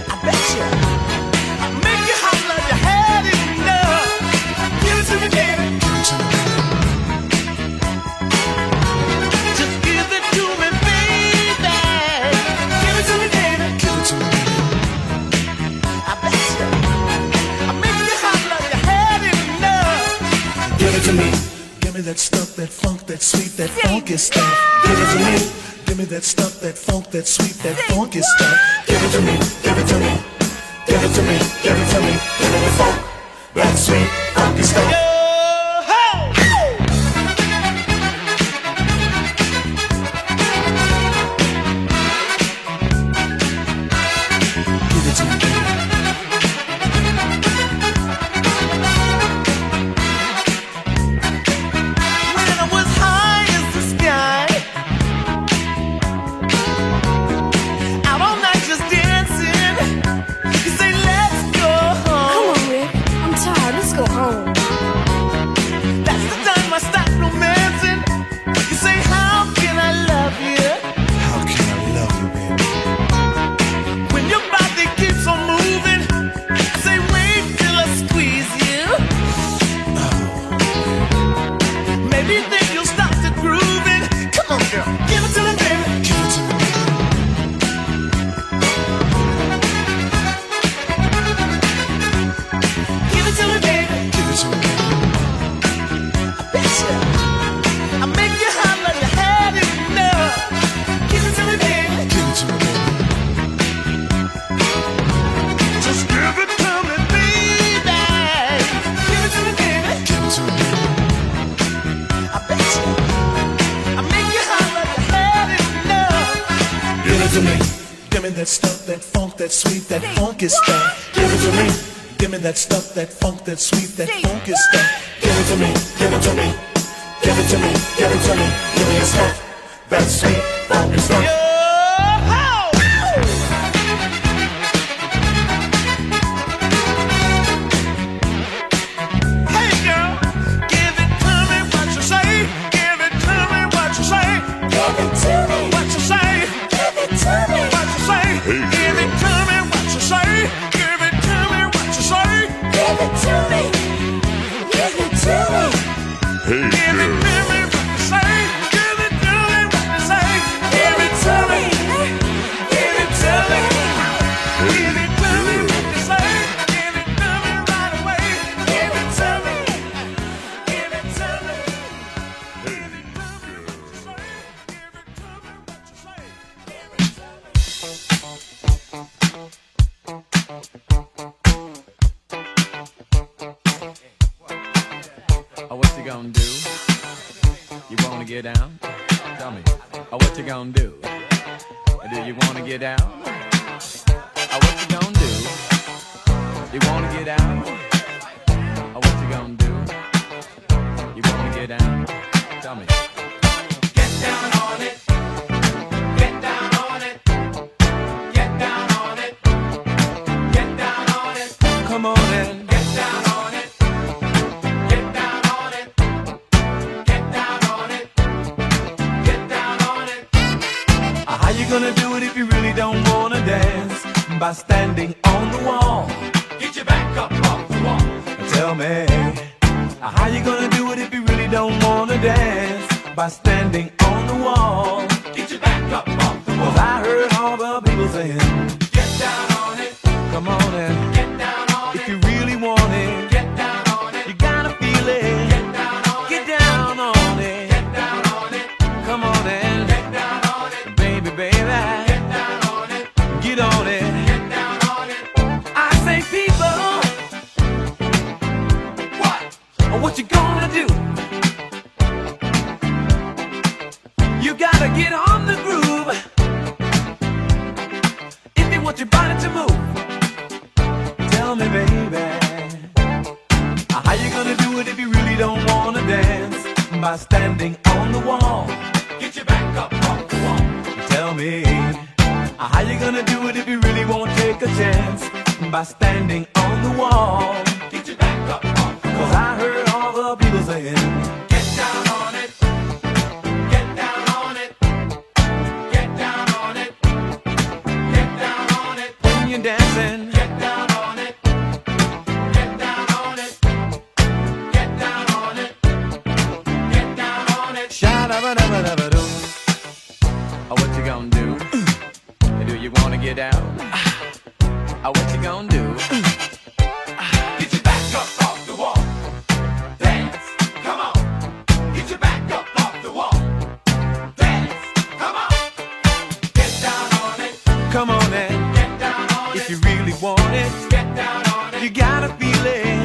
I bet you. that stuff, that funk, that sweet, that funky stuff. Give it to me. Give me that stuff, that funk, that sweet, that funky stuff. Give it to me, give it to me. Give it to me, give it to me. Give me the funk, that sweet, funky stuff. That stuff, that funk, that sweet, that funky stuff. Give it to me. Give me that stuff, that funk, that sweet, that funky stuff. Give it to me. Give it to me. Give it to me. Give it to me. Give me the stuff, that sweet, funky stuff. By standing on the wall. Get your back up off the wall. Tell me, how you gonna do it if you really don't wanna dance? By standing on the wall. Get your back up off the wall. 'Cause I heard all the people saying, get down on it. Come on and get down on it. If you really want it, get down on it. You gotta feel it. Get down on it. Get down on it. Get down on it. Come on and get down on it. Baby, baby. Get down on it. Get on it. What you gonna do? You gotta get on the groove if you want your body to move. Tell me, baby, how you gonna do it if you really don't wanna dance? By standing on the wall. Get your back up off the wall. Tell me, how you gonna do it if you really won't take a chance? By standing on the wall. Get your back up off the wall. 'Cause I heard all the people saying, get down on it. Get down on it. Get down on it. Get down on it. When you're dancing, get down on it. Get down on it. Get down on it. Get down on it. Sha-da-ba-da-ba-da-ba-doo. What you gonna do? Do you wanna get out? What you gonna do? Get your back up off the wall. Dance. Come Come on and get down on it. If you really want it, get down on it. You gotta feel it.